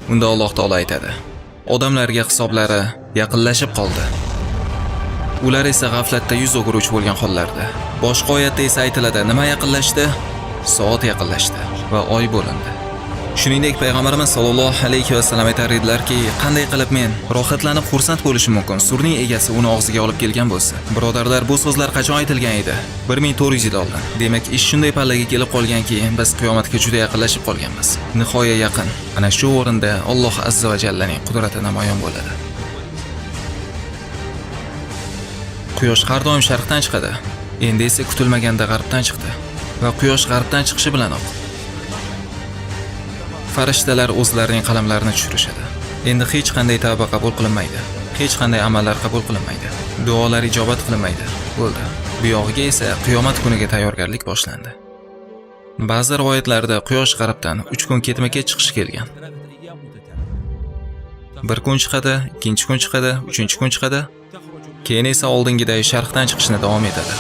Unda Alloh taolo aytadi: odamlarga hisoblari yaqinlashib qoldi. Ular esa g'aflatda yuz o'giruvchi bo'lgan hollarda. Boshqa oyatda esa aytiladi, nima yaqinlashdi? Soat yaqinlashdi va oy bo'lindi. Shuningdek, payg'ambarimiz sollallohu alayhi va sallam aytar edilarki, qanday qilib men rohatlanib xursand bo'lishim mumkin, surning egasi uni og'ziga olib kelgan bo'lsa. Birodarlar, bu so'zlar qachon aytilgan edi? 1400 yil oldin. Demak, ish shunday pallaga kelib qolganki, biz qiyomatga juda yaqinlashib qolganmiz. Nihoya yaqin. Ana shu o'rinda Alloh azza va jallaning qudrati namoyon bo'ladi. Quyosh har doim sharqdan chiqadi. Endi esa kutilmaganda g'arbdan chiqdi va quyosh g'arbdan chiqishi bilanoq farishtalar o'zlarining qalamlarini tushirishadi. Endi hech qanday tavba qabul qilinmaydi. Hech qanday amallar qabul qilinmaydi. Duolar ijobat qilinmaydi. Bo'ldi. Bu yog'iga esa qiyomat kuniga tayyorgarlik boshlandi. Ba'zi rivoyatlarda quyosh g'arbdan 3 kun ketma-ket chiqishi kelgan. Bir kun chiqadi, ikkinchi kun chiqadi, uchinchi kun chiqadi. Keyin esa oldingiday sharqdan chiqishni davom etadi.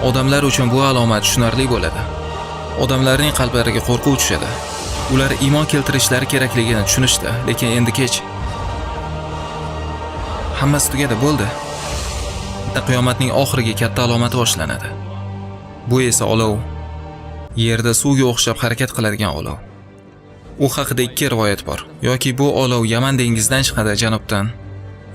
Odamlar uchun bu alomat tushunarli bo'ladi. Odamlarning qalblariga qo'rquv tushadi. Ular iymon keltirishlari kerakligini tushunishdi, lekin endi kech. Hammasi tugadi, bo'ldi. Qiyomatning oxirgi katta alomati boshlanadi. Bu esa olov. Yerda suvga o'xshab harakat qiladigan olov. U haqida 2 rivoyat bor. Yoki bu olov Yaman dengizidan chiqadi, janubdan,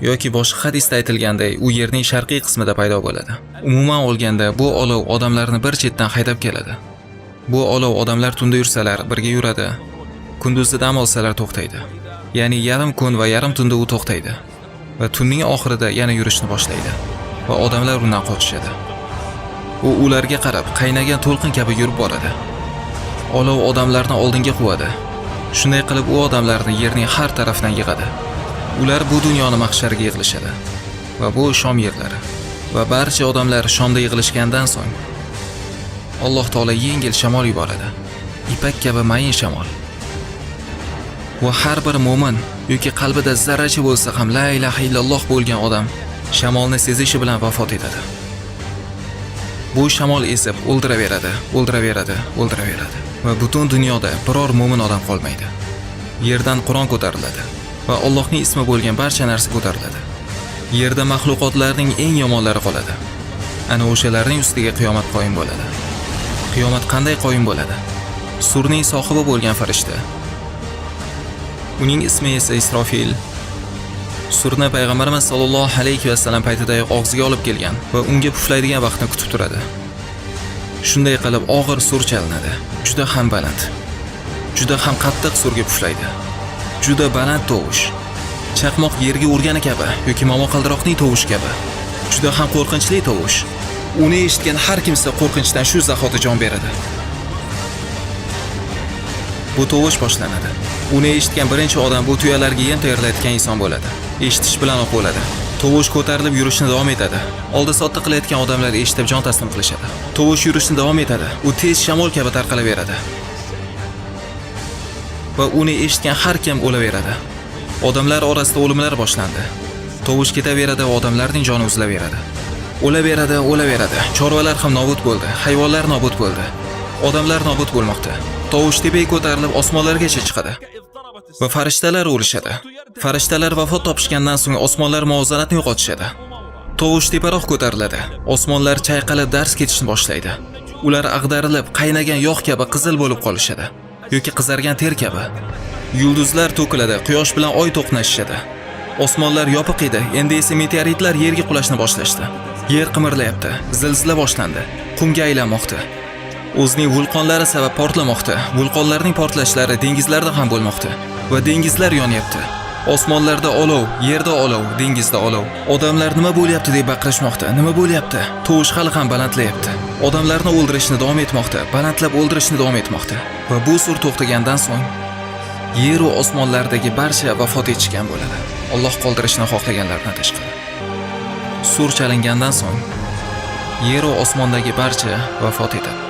yoki boshqa hadisda aytilganday u yerning sharqiy qismida paydo bo'ladi. Umuman olganda bu olov odamlarni bir chetdan haydab keladi. Bu olov odamlar tunda yursalar birga yuradi, kunduzda dam olsalar to'xtaydi. Ya'ni yarim kun va yarim tunda u to'xtaydi va tunning oxirida yana yurishni boshlaydi va odamlar undan qochishadi. U ularga qarab qaynagan to'lqin kabi yurib boradi. Olov odamlarni oldinga quvadi. Shunday qilib u odamlarni yerning har tarafidan yig'adi. Ular bu dunyoni mahsharga yig'ilishadi va bu Shom yerlari. Va barcha odamlar Shomda yig'ilishgandan so'ng Alloh taolo yengil shamol yuboradi. Ipak kabi mayin shamol. Va har bir mo'min yoki qalbida zarracha bo'lsa ham la ilaha illalloh bo'lgan odam shamolni sezishi bilan vafot etadi. Bu shamol esib o'ldiraveradi, o'ldiraveradi, o'ldiraveradi va butun dunyoda biror mo'min odam qolmaydi. Yerdan Qur'on ko'tariladi va Allohning ismi bo'lgan barcha narsa ko'tariladi. Yerda mahluqotlarning eng yomonlari qoladi. Ana o'shalarning ustiga qiyomat qoyim bo'ladi. Qiyomat qanday qoyim bo'ladi? Surning sohibi bo'lgan farishta. Uning ismi esa Isrofil. Surni payg'ambarimiz sollallohu alayhi va sallam paytida og'ziga olib kelgan va unga puflaydigan vaqtni kutib turadi. Shunday qilib og'ir sur chalinadi. Juda ham baland. Juda ham qattiq surga puflaydi. Juda baland tovush. Chaqmoq yerga urgani kabi yoki momaqaldiroqning tovushi kabi. Juda ham qo'rqinchli tovush. Uni eshitgan har kimsa qo'rqinchdan shu zahoti jon beradi. Bu tovush boshlanadi. Uni eshitgan birinchi odam bu tuyalarga yem tayyorlayotgan inson bo'ladi. Eshitish bilan o'q bo'ladi. Tovush ko'tarilib yurishni davom etadi. Oldi sotdi qilayotgan odamlar eshitib jon taslim qilishadi. Tovush yurishni davom etadi. U tez shamol kabi tarqalaveradi. Va uni eshitgan har kim o'laveradi. Odamlar orasida o'limlar boshlandi. Tovush ketaveradi va odamlarning joni uzilaveradi. O'laveradi, o'laveradi. Chorvalar ham nobud bo'ldi, hayvonlar nobud bo'ldi. Odamlar nobud bo'lmoqda. Tovush tepaga ko'tarilib osmonlargacha chiqadi. Va farishtalar o'lishadi. Farishtalar vafot topishgandan so'ng osmonlar muvozanatni yo'qotishadi. Tovush teparoq ko'tariladi. Osmonlar chayqalib dars ketishni boshlaydi. Ular ag'darilib, qaynagan yog' kabi qizil bo'lib qolishadi yoki qizargan ter kabi. Yulduzlar to'kiladi, quyosh bilan oy to'qnashishadi. Osmonlar yopiq edi, endi esa meteoritlar yerga qulashni boshlashdi. Yer qimirlayapti, zilzila boshlandi, qumga aylanmoqda. O'zining vulqonlari sabab portlamoqda. Vulqonlarning portlashlari dengizlarda ham bo'lmoqda va dengizlar yonyapti. Osmonlarda olov, yerda olov, dengizda olov. Odamlar nima bo'lyapti deb baqirishmoqda. Nima bo'lyapti? Tovush hali ham balandlayapti. Odamlarni o'ldirishni davom etmoqda, balandlab o'ldirishni davom etmoqda. Va bu sur to'xtagandan so'ng yer va osmonlardagi barcha vafot etishgan bo'ladi. Alloh qoldirishni xohlaganlardan tashqari. Sur chalingandan so'ng yer va osmondagi barcha vafot etadi.